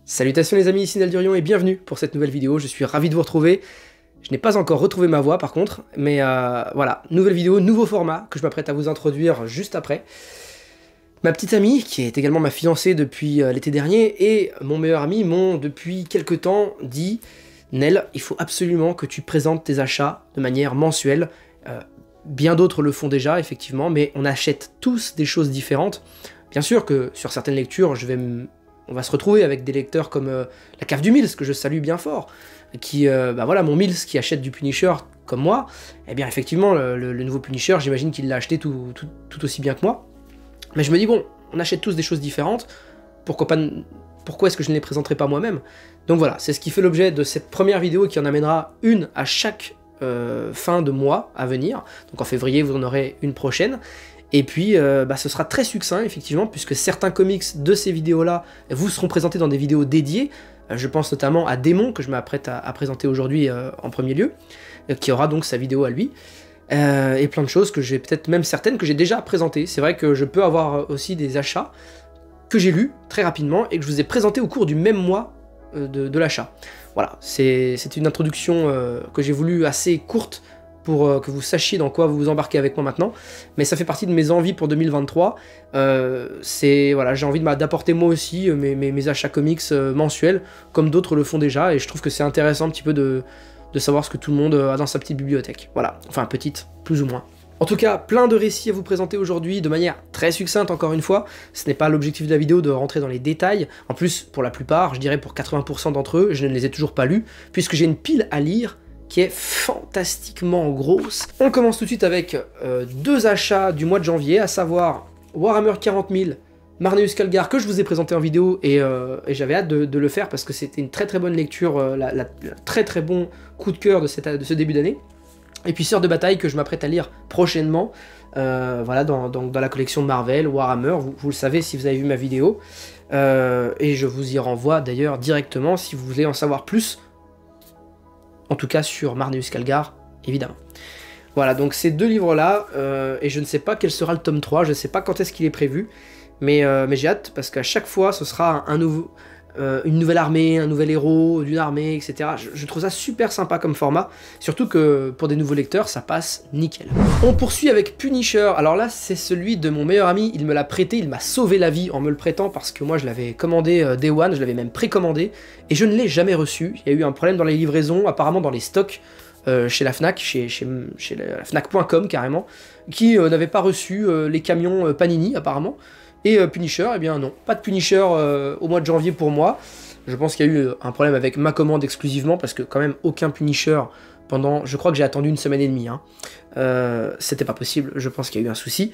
Salutations les amis, ici Naldurion et bienvenue pour cette nouvelle vidéo, je suis ravi de vous retrouver. Je n'ai pas encore retrouvé ma voix par contre, mais voilà, nouvelle vidéo, nouveau format que je m'apprête à vous introduire juste après. Ma petite amie, qui est également ma fiancée depuis l'été dernier, et mon meilleur ami m'ont depuis quelques temps dit « Nel, il faut absolument que tu présentes tes achats de manière mensuelle. Bien d'autres le font déjà, effectivement, mais on achète tous des choses différentes. Bien sûr que sur certaines lectures, on va se retrouver avec des lecteurs comme la Cave du Mills, que je salue bien fort, qui, voilà, mon Mills qui achète du Punisher comme moi, eh bien effectivement, le nouveau Punisher, j'imagine qu'il l'a acheté tout aussi bien que moi. Mais je me dis, bon, on achète tous des choses différentes, pourquoi est-ce que je ne les présenterai pas moi-même? Donc voilà, c'est ce qui fait l'objet de cette première vidéo qui en amènera une à chaque fin de mois à venir. Donc en février, vous en aurez une prochaine. Et puis, ce sera très succinct, effectivement, puisque certains comics de ces vidéos-là vous seront présentés dans des vidéos dédiées. Je pense notamment à Démon, que je m'apprête à présenter aujourd'hui en premier lieu, qui aura donc sa vidéo à lui. Et plein de choses que j'ai peut-être même certaines que j'ai déjà présentées. C'est vrai que je peux avoir aussi des achats que j'ai lus très rapidement et que je vous ai présentés au cours du même mois de l'achat. Voilà, c'est une introduction que j'ai voulu assez courte pour que vous sachiez dans quoi vous vous embarquez avec moi maintenant, mais ça fait partie de mes envies pour 2023. Voilà, j'ai envie d'apporter moi aussi mes achats comics mensuels, comme d'autres le font déjà, et je trouve que c'est intéressant un petit peu de savoir ce que tout le monde a dans sa petite bibliothèque. Voilà, enfin petite, plus ou moins. En tout cas, plein de récits à vous présenter aujourd'hui de manière très succincte, encore une fois. Ce n'est pas l'objectif de la vidéo de rentrer dans les détails. En plus, pour la plupart, je dirais pour 80% d'entre eux, je ne les ai toujours pas lus, puisque j'ai une pile à lire qui est fantastiquement grosse. On commence tout de suite avec deux achats du mois de janvier, à savoir Warhammer 40 000, Marneus Calgar, que je vous ai présenté en vidéo, et j'avais hâte de le faire parce que c'était une très très bonne lecture, très très bon coup de cœur de ce début d'année. Et puis Sœurs de bataille que je m'apprête à lire prochainement, voilà, dans la collection Marvel, Warhammer, vous le savez si vous avez vu ma vidéo, et je vous y renvoie d'ailleurs directement si vous voulez en savoir plus. En tout cas sur Marneus Calgar, évidemment. Voilà, donc ces deux livres-là, et je ne sais pas quel sera le tome 3, je ne sais pas quand est-ce qu'il est prévu, mais j'ai hâte, parce qu'à chaque fois, ce sera une nouvelle armée, un nouvel héros d'une armée, etc. Je trouve ça super sympa comme format, surtout que pour des nouveaux lecteurs, ça passe nickel. On poursuit avec Punisher. Alors là, c'est celui de mon meilleur ami, il me l'a prêté, il m'a sauvé la vie en me le prêtant, parce que moi je l'avais commandé Day One, je l'avais même précommandé, et je ne l'ai jamais reçu. Il y a eu un problème dans les livraisons, apparemment dans les stocks, chez la Fnac, chez la Fnac.com carrément, qui n'avait pas reçu les camions Panini apparemment. Et Punisher, eh bien non, pas de Punisher au mois de janvier pour moi. Je pense qu'il y a eu un problème avec ma commande exclusivement, parce que quand même aucun Punisher pendant, je crois que j'ai attendu une semaine et demie. Hein. C'était pas possible, je pense qu'il y a eu un souci.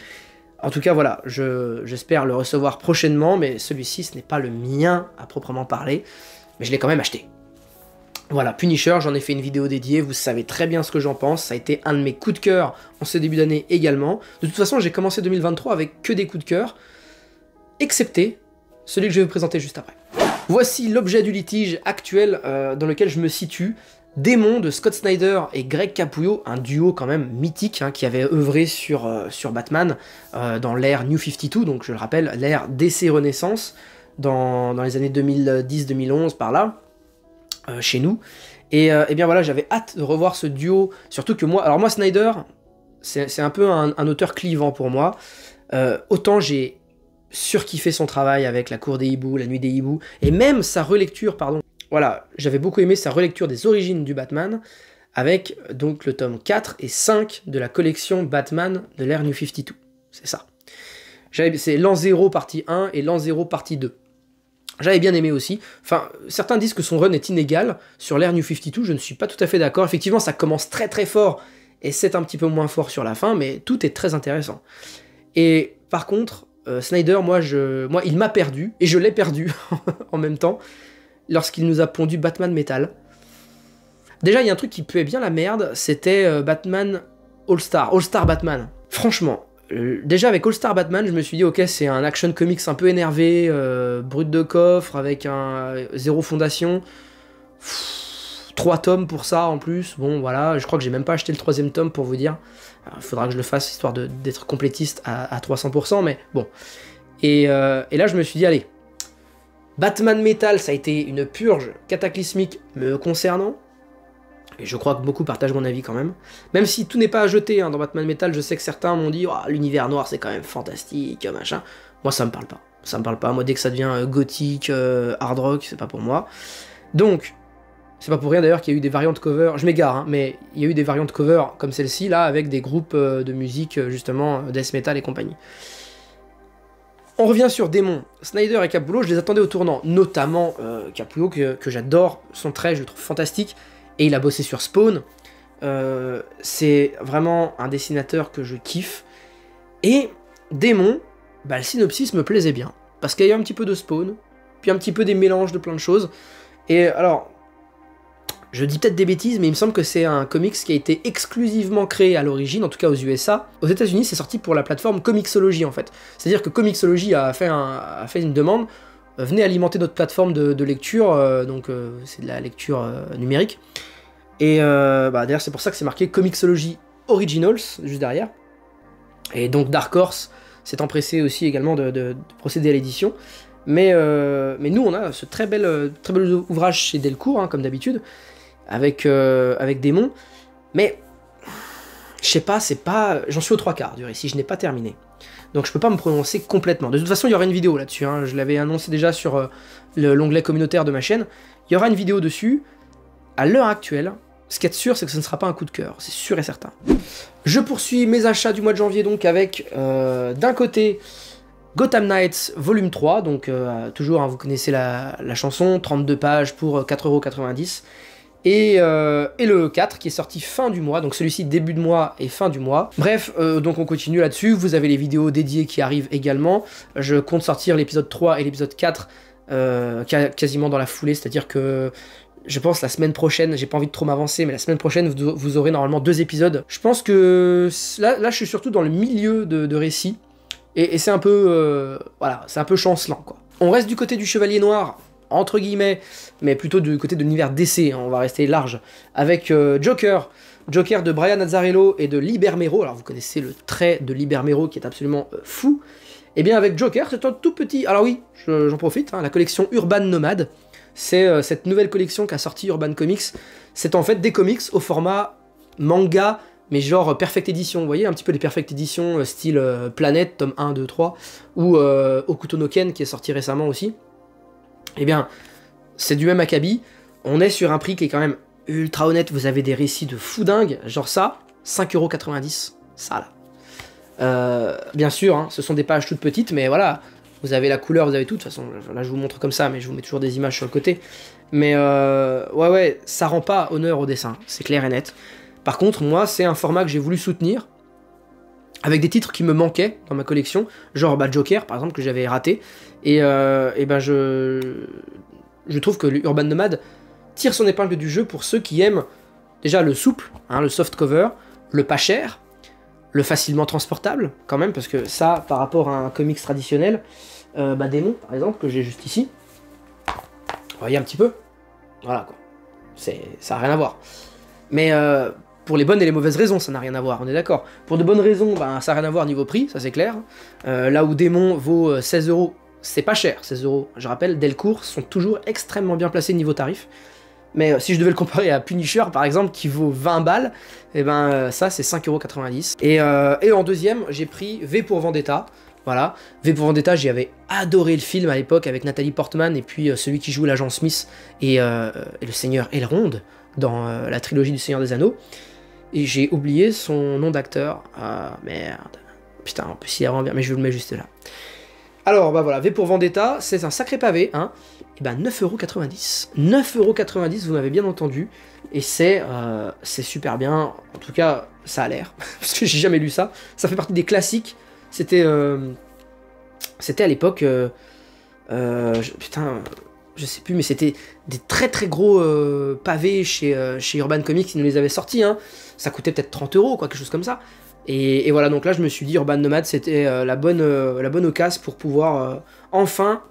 En tout cas voilà, j'espère le recevoir prochainement, mais celui-ci ce n'est pas le mien à proprement parler, mais je l'ai quand même acheté. Voilà, Punisher, j'en ai fait une vidéo dédiée, vous savez très bien ce que j'en pense, ça a été un de mes coups de cœur en ce début d'année également. De toute façon, j'ai commencé 2023 avec que des coups de cœur, excepté celui que je vais vous présenter juste après. Voici l'objet du litige actuel dans lequel je me situe. Démon de Scott Snyder et Greg Capullo, un duo quand même mythique, hein, qui avait œuvré sur Batman dans l'ère New 52, donc je le rappelle, l'ère DC Renaissance, dans les années 2010-2011 par là, chez nous. Et bien voilà, j'avais hâte de revoir ce duo, surtout que moi, alors moi Snyder, c'est un peu un auteur clivant pour moi. Autant j'ai surkiffé son travail avec La Cour des Hiboux, La Nuit des Hiboux, et même sa relecture, pardon. Voilà, j'avais beaucoup aimé sa relecture des origines du Batman, avec donc le tome 4 et 5 de la collection Batman de l'ère New 52. C'est ça. C'est l'an 0 partie 1 et l'an 0 partie 2. J'avais bien aimé aussi. Enfin, certains disent que son run est inégal sur l'ère New 52, je ne suis pas tout à fait d'accord. Effectivement, ça commence très très fort, et c'est un petit peu moins fort sur la fin, mais tout est très intéressant. Et par contre, Snyder, moi il m'a perdu, et je l'ai perdu en même temps, lorsqu'il nous a pondu Batman Metal. Déjà, il y a un truc qui puait bien la merde, c'était Batman All-Star Batman. Franchement, déjà avec All-Star Batman, je me suis dit, ok, c'est un action comics un peu énervé, brut de coffre, avec zéro fondation. 3 tomes pour ça en plus, bon voilà, je crois que j'ai même pas acheté le 3e tome pour vous dire. Il faudra que je le fasse histoire d'être complétiste à 300%, mais bon. Et là je me suis dit, allez, Batman Metal, ça a été une purge cataclysmique me concernant. Et je crois que beaucoup partagent mon avis quand même. Même si tout n'est pas à jeter hein, dans Batman Metal, je sais que certains m'ont dit oh, l'univers noir c'est quand même fantastique, machin. Moi ça me parle pas. Ça me parle pas. Moi dès que ça devient gothique, hard rock, c'est pas pour moi. Donc, c'est pas pour rien d'ailleurs qu'il y a eu des variantes cover, je m'égare, hein, mais il y a eu des variantes cover comme celle-ci là, avec des groupes de musique justement, death metal et compagnie. On revient sur Démon. Snyder et Capullo, je les attendais au tournant, notamment Capullo que j'adore, son trait je le trouve fantastique. Et il a bossé sur Spawn, c'est vraiment un dessinateur que je kiffe. Et Démon, bah, le synopsis me plaisait bien, parce qu'il y a un petit peu de Spawn, puis un petit peu des mélanges de plein de choses. Et alors, je dis peut-être des bêtises, mais il me semble que c'est un comics qui a été exclusivement créé à l'origine, en tout cas aux USA. Aux États-Unis, c'est sorti pour la plateforme Comixology en fait. C'est-à-dire que Comixology a fait une demande. Venez alimenter notre plateforme de lecture, donc c'est de la lecture numérique. Et d'ailleurs c'est pour ça que c'est marqué Comixology Originals, juste derrière. Et donc Dark Horse s'est empressé aussi également de procéder à l'édition. Mais nous on a ce très bel ouvrage chez Delcourt, hein, comme d'habitude, avec Démon. Mais, je sais pas, j'en suis aux 3/4 du récit, je n'ai pas terminé. Donc je peux pas me prononcer complètement. De toute façon, il y aura une vidéo là-dessus, hein. Je l'avais annoncé déjà sur l'onglet communautaire de ma chaîne. Il y aura une vidéo dessus. À l'heure actuelle, ce qui est sûr, c'est que ce ne sera pas un coup de cœur, c'est sûr et certain. Je poursuis mes achats du mois de janvier donc avec, d'un côté, Gotham Knights volume 3, donc toujours, hein, vous connaissez la chanson, 32 pages pour 4,90 €. Et le 4 qui est sorti fin du mois, donc celui-ci début de mois et fin du mois. Bref, donc on continue là-dessus, vous avez les vidéos dédiées qui arrivent également. Je compte sortir l'épisode 3 et l'épisode 4 quasiment dans la foulée, c'est-à-dire que je pense la semaine prochaine, j'ai pas envie de trop m'avancer, mais la semaine prochaine vous aurez normalement 2 épisodes. Je pense que là je suis surtout dans le milieu de récit, et c'est un peu, voilà, c'est un peu chancelant quoi. On reste du côté du Chevalier Noir, entre guillemets, mais plutôt du côté de l'univers DC, hein, on va rester large, avec Joker de Brian Azzarello et de Lee Bermero. Alors vous connaissez le trait de Lee Bermero qui est absolument fou. Et bien avec Joker, c'est un tout petit... Alors oui, j'en profite, hein, la collection Urban Nomad, c'est cette nouvelle collection qu'a sorti Urban Comics. C'est en fait des comics au format manga, mais genre Perfect Edition, vous voyez un petit peu les Perfect Edition style Planète, tome 1, 2, 3, ou Hokuto no Ken qui est sorti récemment aussi. Eh bien, c'est du même acabit, on est sur un prix qui est quand même ultra honnête, vous avez des récits de fou dingue, genre ça, 5,90 €, ça là. Bien sûr, hein, ce sont des pages toutes petites, mais voilà, vous avez la couleur, vous avez tout, de toute façon, là je vous montre comme ça, mais je vous mets toujours des images sur le côté. Mais ouais, ça rend pas honneur au dessin, c'est clair et net. Par contre, moi, c'est un format que j'ai voulu soutenir, avec des titres qui me manquaient dans ma collection, genre Joker par exemple que j'avais raté, et ben je trouve que Urban Nomad tire son épingle du jeu pour ceux qui aiment déjà le souple, hein, le soft cover, le pas cher, le facilement transportable quand même, parce que ça par rapport à un comics traditionnel, Démon par exemple que j'ai juste ici, vous voyez un petit peu, voilà quoi, ça n'a rien à voir, mais pour les bonnes et les mauvaises raisons, ça n'a rien à voir, on est d'accord. Pour de bonnes raisons, ça n'a rien à voir niveau prix, ça c'est clair. Là où Démon vaut 16 €, c'est pas cher, 16 €. Je rappelle, Delcourt sont toujours extrêmement bien placés niveau tarif. Mais si je devais le comparer à Punisher, par exemple, qui vaut 20 balles, et ça c'est 5,90 €. Et en deuxième, j'ai pris V pour Vendetta. Voilà, V pour Vendetta, j'y avais adoré le film à l'époque avec Nathalie Portman, et puis celui qui joue l'agent Smith et le Seigneur Elrond dans la trilogie du Seigneur des Anneaux. Et j'ai oublié son nom d'acteur. Ah merde. Putain, en plus il est vraiment bien, mais je vous le mets juste là. Alors voilà, V pour Vendetta, c'est un sacré pavé, hein. Et 9,90 €. 9,90 €, vous m'avez bien entendu. Et c'est super bien. En tout cas, ça a l'air. Parce que j'ai jamais lu ça. Ça fait partie des classiques. C'était à l'époque. Putain. Je sais plus, mais c'était des très très gros pavés chez Urban Comics, ils nous les avaient sortis, hein. Ça coûtait peut-être 30 €, quoi, quelque chose comme ça. Et voilà, donc là je me suis dit, Urban Nomad, c'était la bonne occasion pour pouvoir enfin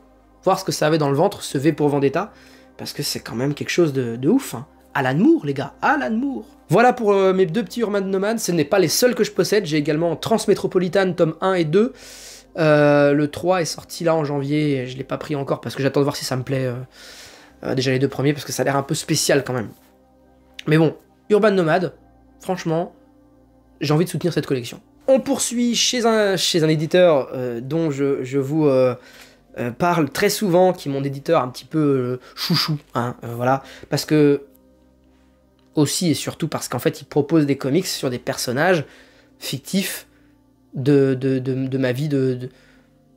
voir ce que ça avait dans le ventre, ce V pour Vendetta, parce que c'est quand même quelque chose de ouf, hein. Alan Moore, les gars, Alan Moore. Voilà pour mes 2 petits Urban Nomad, ce n'est pas les seuls que je possède, j'ai également Transmétropolitane, tome 1 et 2, Le 3 est sorti là en janvier, et je l'ai pas pris encore parce que j'attends de voir si ça me plaît. Déjà les deux premiers, parce que ça a l'air un peu spécial quand même. Mais bon, Urban Nomad, franchement, j'ai envie de soutenir cette collection. On poursuit chez un éditeur dont je vous parle très souvent, qui est mon éditeur un petit peu chouchou, hein, voilà, parce que, aussi et surtout parce qu'en fait il propose des comics sur des personnages fictifs de ma vie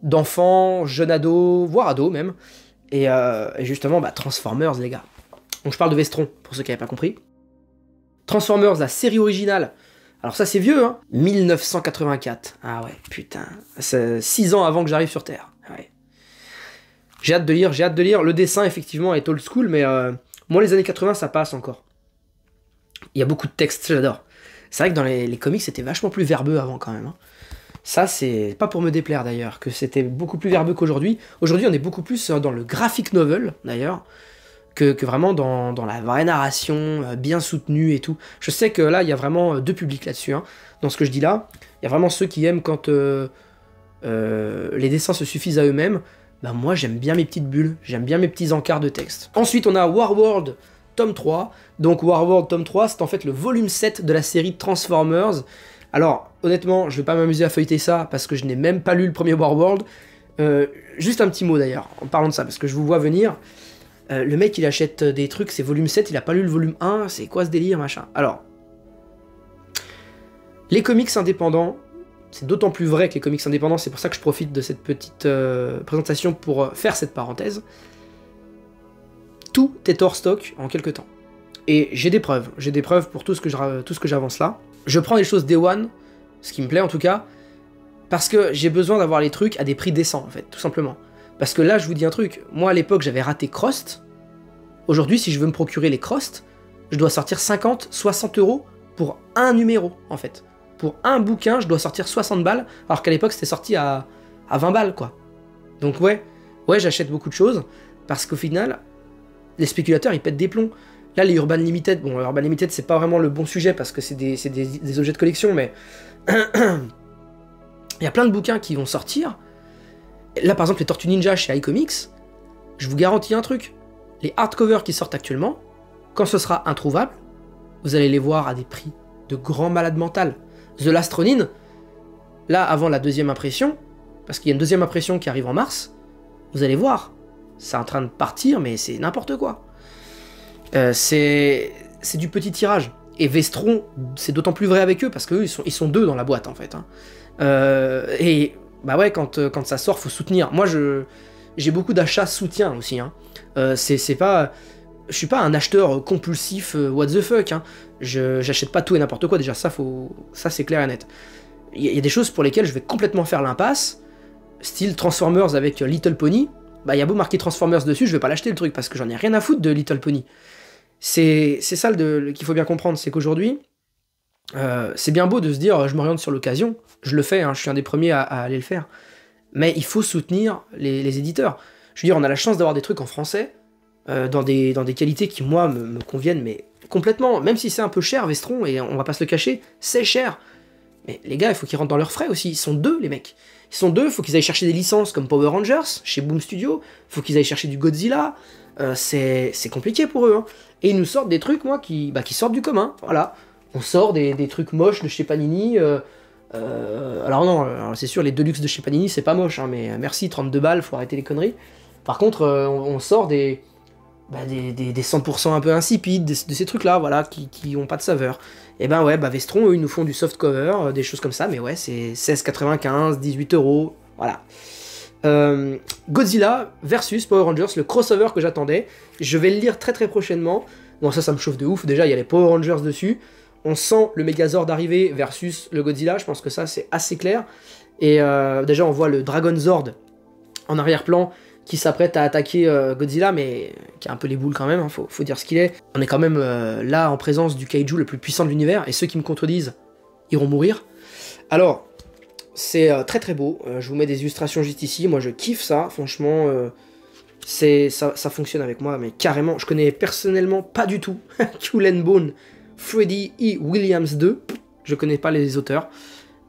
d'enfant, jeune ado, voire ado même, et justement, bah, Transformers les gars. Donc je parle de Vestron, pour ceux qui n'avaient pas compris. Transformers, la série originale, alors ça c'est vieux, hein, 1984, ah ouais, putain, c'est 6 ans avant que j'arrive sur Terre, ouais. J'ai hâte de lire, le dessin effectivement est old school, mais moi les années 80 ça passe encore. Il y a beaucoup de textes, j'adore. C'est vrai que dans les comics, c'était vachement plus verbeux avant quand même. Hein. Ça, c'est pas pour me déplaire d'ailleurs, que c'était beaucoup plus verbeux qu'aujourd'hui. Aujourd'hui, on est beaucoup plus dans le graphic novel, d'ailleurs, que vraiment dans la vraie narration, bien soutenue et tout. Je sais que là, il y a vraiment deux publics là-dessus. Hein. Dans ce que je dis là, il y a vraiment ceux qui aiment quand les dessins se suffisent à eux-mêmes. Bah moi, j'aime bien mes petites bulles, j'aime bien mes petits encarts de texte. Ensuite, on a Warworld, tome 3. Donc Warworld tome 3, c'est en fait le volume 7 de la série Transformers. Alors, honnêtement, je vais pas m'amuser à feuilleter ça, parce que je n'ai même pas lu le premier Warworld. Juste un petit mot d'ailleurs, en parlant de ça, parce que je vous vois venir. Le mec, il achète des trucs, c'est volume 7, il a pas lu le volume 1, c'est quoi ce délire, machin. Alors, les comics indépendants, c'est d'autant plus vrai que les comics indépendants, c'est pour ça que je profite de cette petite présentation pour faire cette parenthèse. Tout est hors stock en quelques temps. Et j'ai des preuves pour tout ce que j'avance là. Je prends les choses Day One, ce qui me plaît en tout cas, parce que j'ai besoin d'avoir les trucs à des prix décents en fait, tout simplement. Parce que là, je vous dis un truc, moi à l'époque j'avais raté Crost. Aujourd'hui, si je veux me procurer les Crost, je dois sortir 50, 60 euros pour un numéro en fait. Pour un bouquin, je dois sortir 60 balles, alors qu'à l'époque c'était sorti à 20 balles quoi. Donc ouais, j'achète beaucoup de choses, parce qu'au final, les spéculateurs ils pètent des plombs. Là les Urban Limited, bon Urban Limited c'est pas vraiment le bon sujet parce que c'est des objets de collection, mais il y a plein de bouquins qui vont sortir. Là par exemple les Tortues Ninja chez iComics, je vous garantis un truc, les hardcovers qui sortent actuellement, quand ce sera introuvable, vous allez les voir à des prix de grand malade mental. The Last Ronin, là avant la deuxième impression, parce qu'il y a une deuxième impression qui arrive en mars, vous allez voir, c'est en train de partir, mais c'est n'importe quoi. C'est du petit tirage. Et Vestron, c'est d'autant plus vrai avec eux, parce qu'eux, ils sont deux dans la boîte, en fait. Hein. Et, bah ouais, quand ça sort, faut soutenir. Moi, j'ai beaucoup d'achats soutien aussi. Hein. C'est pas... Je suis pas un acheteur compulsif, what the fuck. Hein. J'achète pas tout et n'importe quoi, déjà, ça c'est clair et net. Il y a des choses pour lesquelles je vais complètement faire l'impasse, style Transformers avec Little Pony. Bah, il y a beau marquer Transformers dessus, je vais pas l'acheter le truc, parce que j'en ai rien à foutre de Little Pony. C'est ça qu'il faut bien comprendre, c'est qu'aujourd'hui, c'est bien beau de se dire je m'oriente sur l'occasion, je le fais, hein, je suis un des premiers à aller le faire, mais il faut soutenir les éditeurs. Je veux dire, on a la chance d'avoir des trucs en français, dans des qualités qui, moi, me conviennent, mais complètement, même si c'est un peu cher, Vestron, et on va pas se le cacher, c'est cher. Mais les gars, il faut qu'ils rentrent dans leurs frais aussi, ils sont deux, les mecs. Ils sont deux, il faut qu'ils aillent chercher des licences comme Power Rangers, chez Boom Studio, il faut qu'ils aillent chercher du Godzilla, c'est compliqué pour eux. Hein. Et ils nous sortent des trucs, moi, qui sortent du commun, voilà. On sort des trucs moches de chez Panini, alors non, c'est sûr, les Deluxe de chez Panini, c'est pas moche, hein, mais merci, 32 balles, faut arrêter les conneries. Par contre, on sort des 100% un peu insipides, de ces trucs-là, voilà, qui ont pas de saveur. Et ben ouais, Vestron, eux, ils nous font du soft cover, des choses comme ça, mais ouais, c'est 16,95, 18 €, voilà. Godzilla versus Power Rangers, le crossover que j'attendais, je vais le lire très très prochainement. Bon, ça me chauffe de ouf, déjà, il y a les Power Rangers dessus, on sent le Megazord arriver versus le Godzilla, je pense que ça, c'est assez clair. Et déjà, on voit le Dragon Zord en arrière-plan, qui s'apprête à attaquer Godzilla, mais qui a un peu les boules quand même, hein, faut dire ce qu'il est. On est quand même là en présence du kaiju le plus puissant de l'univers, et ceux qui me contredisent iront mourir. Alors, c'est très très beau, je vous mets des illustrations juste ici, moi je kiffe ça, franchement, ça fonctionne avec moi, mais carrément, je connais personnellement pas du tout Skull and Bone, Freddie E. Williams 2, je connais pas les auteurs,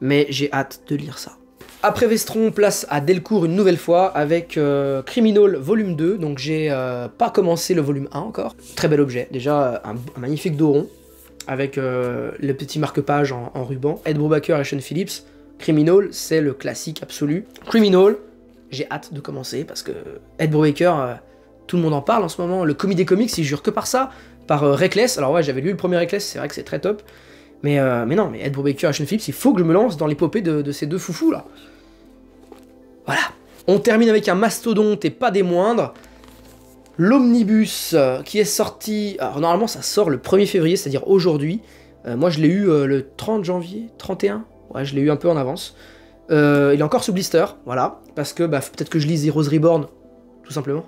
mais j'ai hâte de lire ça. Après Vestron, place à Delcourt une nouvelle fois avec Criminal volume 2. Donc j'ai pas commencé le volume 1 encore. Très bel objet, déjà un magnifique dos rond avec le petit marque-page en ruban. Ed Brubaker et Sean Phillips. Criminal, c'est le classique absolu. Criminal, j'ai hâte de commencer parce que Ed Brubaker, tout le monde en parle en ce moment. Le commis des comics, il jure que par ça, par Reckless. Alors ouais, j'avais lu le premier Reckless, c'est vrai que c'est très top. Mais non, mais Ed Brubaker et Sean Phillips, il faut que je me lance dans l'épopée de ces deux foufous là. Voilà. On termine avec un mastodonte et pas des moindres. L'Omnibus qui est sorti... Alors normalement ça sort le 1er février, c'est-à-dire aujourd'hui. Moi je l'ai eu le 30 janvier, 31. Ouais, je l'ai eu un peu en avance. Il est encore sous blister, voilà. Parce que peut-être que je lise Heroes Reborn, tout simplement.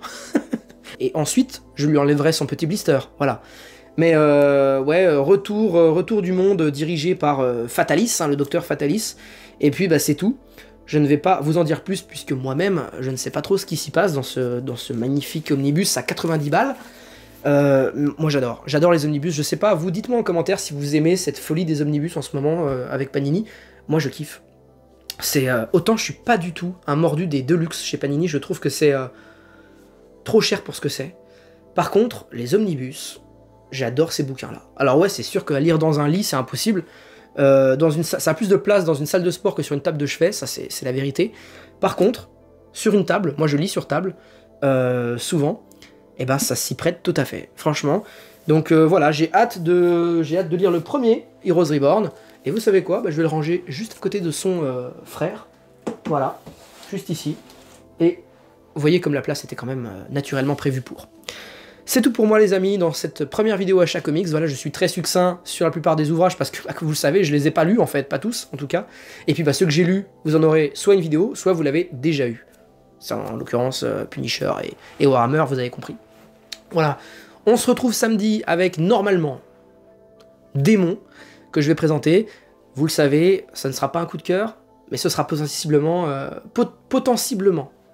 Et ensuite, je lui enlèverai son petit blister, voilà. Mais ouais, retour du monde dirigé par Fatalis, hein, le docteur Fatalis. Et puis c'est tout. Je ne vais pas vous en dire plus, puisque moi-même, je ne sais pas trop ce qui s'y passe dans ce magnifique omnibus à 90 balles. Moi j'adore les omnibus, je sais pas, vous dites-moi en commentaire si vous aimez cette folie des omnibus en ce moment avec Panini. Moi je kiffe. C'est autant je suis pas du tout un mordu des Deluxe chez Panini, je trouve que c'est trop cher pour ce que c'est. Par contre, les omnibus, j'adore ces bouquins-là. Alors ouais, c'est sûr qu'à lire dans un lit, c'est impossible. Ça a plus de place dans une salle de sport que sur une table de chevet, ça c'est la vérité. Par contre, sur une table, moi je lis sur table, souvent, et ça s'y prête tout à fait, franchement. Donc voilà, j'ai hâte de lire le premier, Heroes Reborn, et vous savez quoi, je vais le ranger juste à côté de son frère, voilà, juste ici, et vous voyez comme la place était quand même naturellement prévue pour. C'est tout pour moi les amis dans cette première vidéo Achat Comics. Voilà, je suis très succinct sur la plupart des ouvrages parce que, comme vous le savez, je les ai pas lus en fait, pas tous en tout cas. Et puis ceux que j'ai lus, vous en aurez soit une vidéo, soit vous l'avez déjà eu. Ça en l'occurrence Punisher et Warhammer, vous avez compris. Voilà, on se retrouve samedi avec normalement Démon que je vais présenter. Vous le savez, ça ne sera pas un coup de cœur, mais ce sera potentiellement,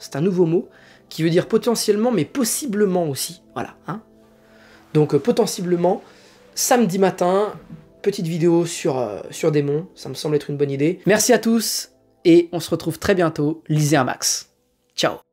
c'est un nouveau mot, qui veut dire potentiellement, mais possiblement aussi, voilà. Hein. Donc potentiellement, samedi matin, petite vidéo sur Démon, ça me semble être une bonne idée. Merci à tous, et on se retrouve très bientôt. Lisez un max. Ciao.